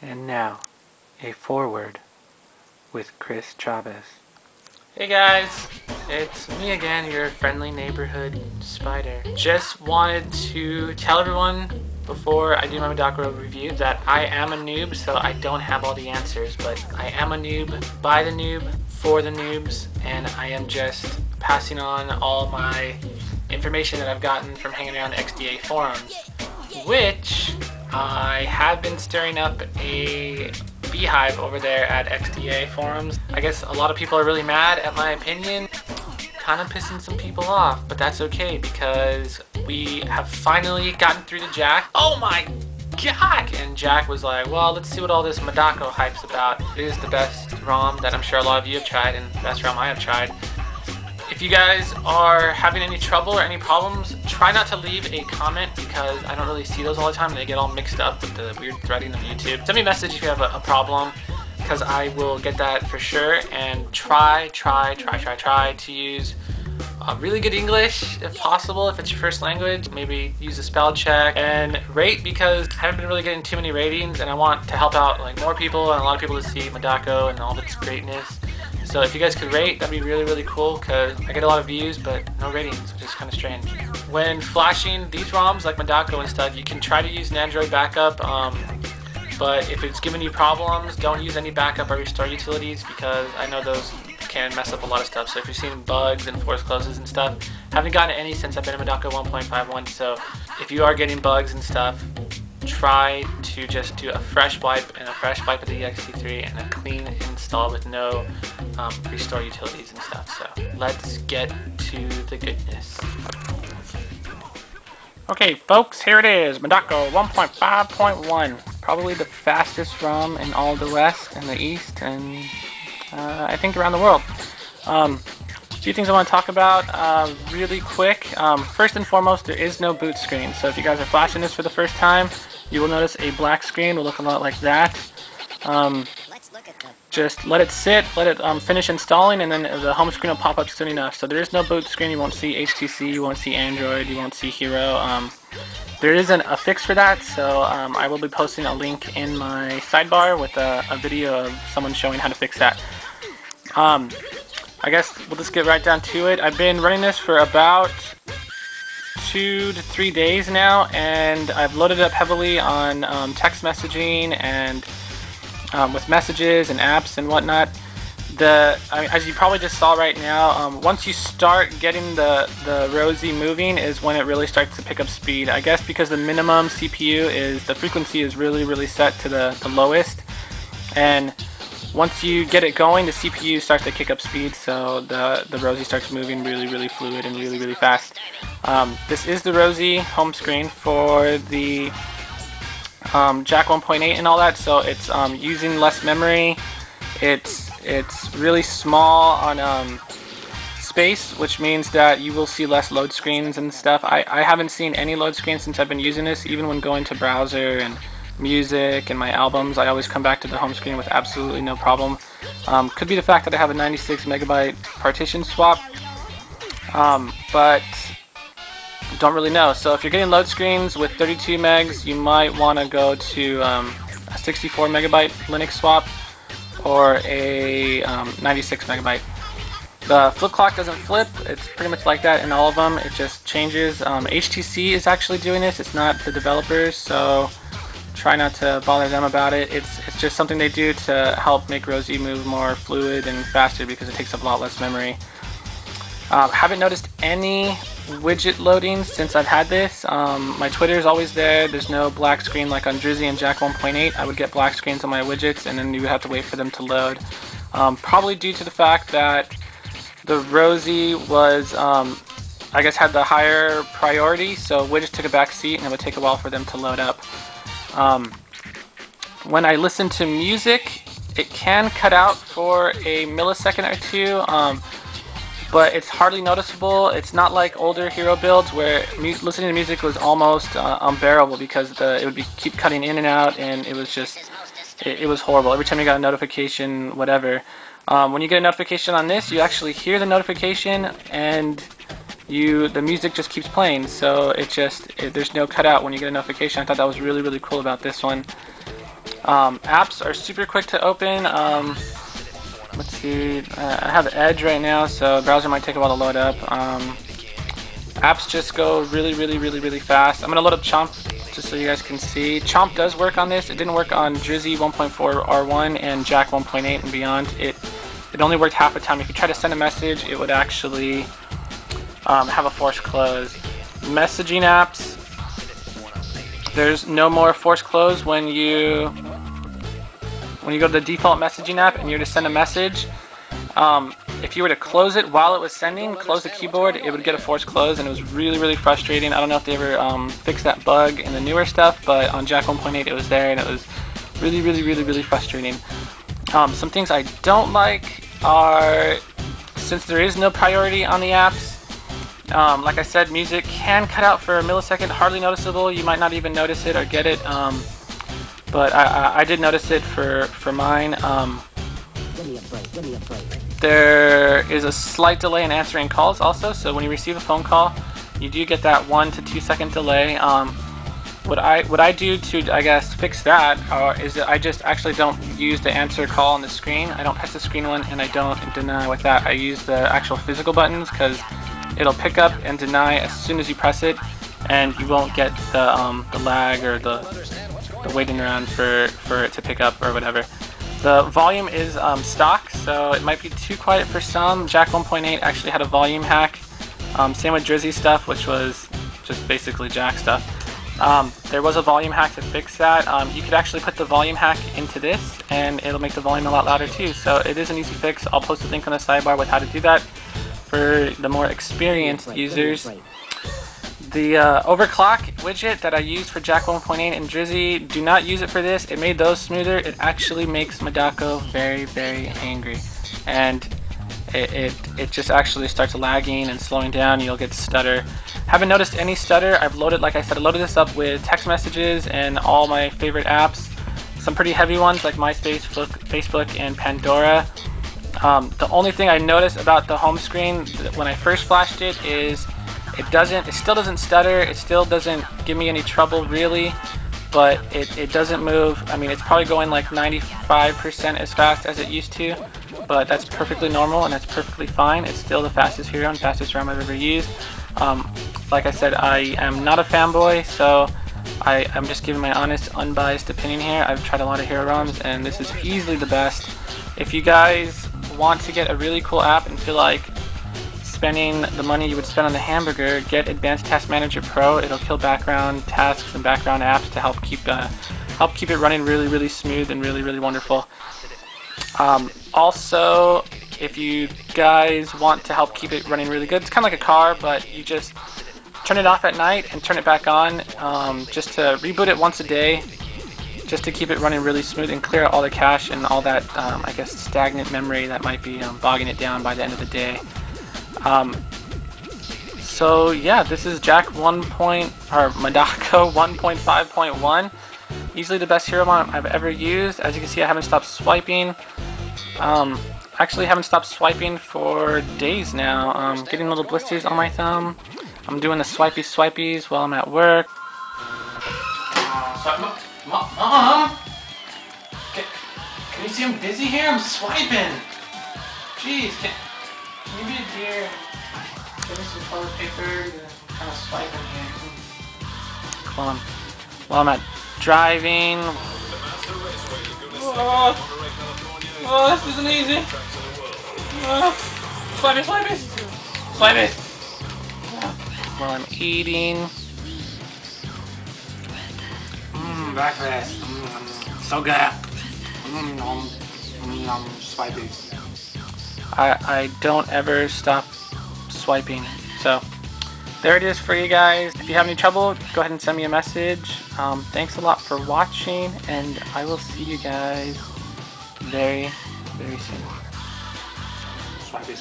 And now, a foreword with Chris Chavez. Hey guys, it's me again, your friendly neighborhood spider. Just wanted to tell everyone before I do my MoDaCo review that I am a noob, so I don't have all the answers, but I am a noob, by the noob, for the noobs, and I am just passing on all my information that I've gotten from hanging around XDA forums, which I have been stirring up a beehive over there at XDA forums. I guess a lot of people are really mad at my opinion, kind of pissing some people off, but that's okay because we have finally gotten through to JAC. Oh my god! And JAC was like, well, let's see what all this MoDaCo hype's about. It is the best ROM that I'm sure a lot of you have tried, and the best ROM I have tried. If you guys are having any trouble or any problems, try not to leave a comment because I don't really see those all the time. They get all mixed up with the weird threading of YouTube. Send me a message if you have a problem because I will get that for sure, and try to use really good English if possible, if it's your first language. Maybe use a spell check and rate because I haven't been really getting too many ratings and I want to help out like more people and a lot of people to see MoDaCo and all of its greatness. So if you guys could rate, that'd be really cool because I get a lot of views but no ratings, which is kind of strange. When flashing these ROMs like MoDaCo and stuff, you can try to use an Android backup, but if it's giving you problems, don't use any backup or restore utilities because I know those can mess up a lot of stuff. So if you're seeing bugs and force closes and stuff, haven't gotten any since I've been in MoDaCo 1.5.1, so if you are getting bugs and stuff, try to just do a fresh wipe and a fresh wipe of the ext3 and a clean install with no restore utilities and stuff. So let's get to the goodness. Okay folks, here it is, MoDaCo 1.5.1. Probably the fastest ROM in all the West and the East and I think around the world. A few things I want to talk about really quick. First and foremost, there is no boot screen. So if you guys are flashing this for the first time, you will notice a black screen will look a lot like that. Just let it sit, let it finish installing, and then the home screen will pop up soon enough. So there is no boot screen. You won't see HTC, you won't see Android, you won't see Hero. There isn't a fix for that, so I will be posting a link in my sidebar with a video of someone showing how to fix that. I guess we'll just get right down to it. I've been running this for about 2 to 3 days now, and I've loaded it up heavily on text messaging and with messages and apps and whatnot. As you probably just saw right now, once you start getting the Rosie moving is when it really starts to pick up speed. I guess because the minimum CPU is, the frequency is really set to the lowest, and once you get it going, the CPU starts to kick up speed, so the Rosie starts moving really fluid and really fast. This is the Rosie home screen for the JAC 1.8 and all that, so it's using less memory. It's really small on space, which means that you will see less load screens and stuff. I haven't seen any load screens since I've been using this. Even when going to browser and music and my albums, I always come back to the home screen with absolutely no problem. Could be the fact that I have a 96 megabyte partition swap, but don't really know. So if you're getting load screens with 32 megs, you might want to go to a 64 megabyte Linux swap or a 96 megabyte. The flip clock doesn't flip. It's pretty much like that in all of them. It just changes. HTC is actually doing this. It's not the developers, so try not to bother them about it. It's just something they do to help make Rosie move more fluid and faster because it takes up a lot less memory. Haven't noticed any widget loading since I've had this. My Twitter is always there. There's no black screen like on Drizzy and JAC 1.8. I would get black screens on my widgets and then you would have to wait for them to load. Probably due to the fact that the Rosie was, I guess, had the higher priority, so widgets took a back seat and it would take a while for them to load up. When I listen to music, it can cut out for a millisecond or two, but it's hardly noticeable. It's not like older Hero builds where listening to music was almost unbearable because it would keep cutting in and out, and it was just, it was horrible. Every time you got a notification, whatever. When you get a notification on this, you actually hear the notification and the music just keeps playing, so there's no cutout when you get a notification. I thought that was really cool about this one. Apps are super quick to open. Let's see, I have Edge right now, so the browser might take a while to load up. Apps just go really fast. I'm going to load up Chomp just so you guys can see. Chomp does work on this. It didn't work on Drizzy 1.4.1 and JAC 1.8 and beyond. It only worked half the time. If you try to send a message, it would actually have a forced close. Messaging apps, there's no more forced close when you go to the default messaging app and you're to send a message. If you were to close it while it was sending, close the keyboard, it would get a forced close, and it was really frustrating. I don't know if they ever fixed that bug in the newer stuff, but on JAC 1.8 it was there, and it was really frustrating. Some things I don't like are, since there is no priority on the apps, like I said, music can cut out for a millisecond, hardly noticeable. You might not even notice it or get it, but I did notice it for mine. There is a slight delay in answering calls also, so when you receive a phone call, you do get that 1 to 2 second delay. What I do to, I guess, fix that is that I just actually don't use the answer call on the screen. I don't press the screen one, and I don't deny with that. I use the actual physical buttons, because it'll pick up and deny as soon as you press it, and you won't get the lag or the waiting around for it to pick up or whatever. The volume is stock, so it might be too quiet for some. JAC 1.8 actually had a volume hack. Same with Drizzy stuff, which was just basically JAC stuff. There was a volume hack to fix that. You could actually put the volume hack into this, and it'll make the volume a lot louder too. So it is an easy fix. I'll post a link on the sidebar with how to do that for the more experienced users. The overclock widget that I used for JAC 1.8 and Drizzy, do not use it for this. It made those smoother. It actually makes MoDaCo very angry, and it just actually starts lagging and slowing down. You'll get stutter. Haven't noticed any stutter. I've loaded, like I said, I loaded this up with text messages and all my favorite apps. Some pretty heavy ones like MySpace, Facebook, and Pandora. The only thing I noticed about the home screen when I first flashed it is it still doesn't stutter, it still doesn't give me any trouble really, but it doesn't move. I mean, it's probably going like 95% as fast as it used to, but that's perfectly normal and that's perfectly fine. It's still the fastest hero and fastest RAM I've ever used. Like I said, I am not a fanboy, so I'm just giving my honest, unbiased opinion here. I've tried a lot of hero ROMs, and this is easily the best. If you guys want to get a really cool app and feel like spending the money you would spend on the hamburger, get Advanced Task Manager Pro. It'll kill background tasks and background apps to help keep it running really smooth and really wonderful. Also, if you guys want to help keep it running really good, it's kind of like a car, but you just turn it off at night and turn it back on, just to reboot it once a day, just to keep it running really smooth and clear out all the cache and all that, I guess, stagnant memory that might be bogging it down by the end of the day. So yeah, this is MoDaCo 1.5.1. Easily the best hero ROM I've ever used. As you can see, I haven't stopped swiping. Actually haven't stopped swiping for days now. Getting little blisters on my thumb. I'm doing the swipies while I'm at work. Mom! Can you see I'm busy here? I'm swiping! Jeez, can you be a dear? Give me some toilet paper to kind of swipe in here. While I'm at driving. Oh, this isn't easy. Swipe it. While I'm eating. Breakfast. So good. Swiping. I don't ever stop swiping. So there it is for you guys. If you have any trouble, go ahead and send me a message. Thanks a lot for watching, and I will see you guys very soon. Swipey.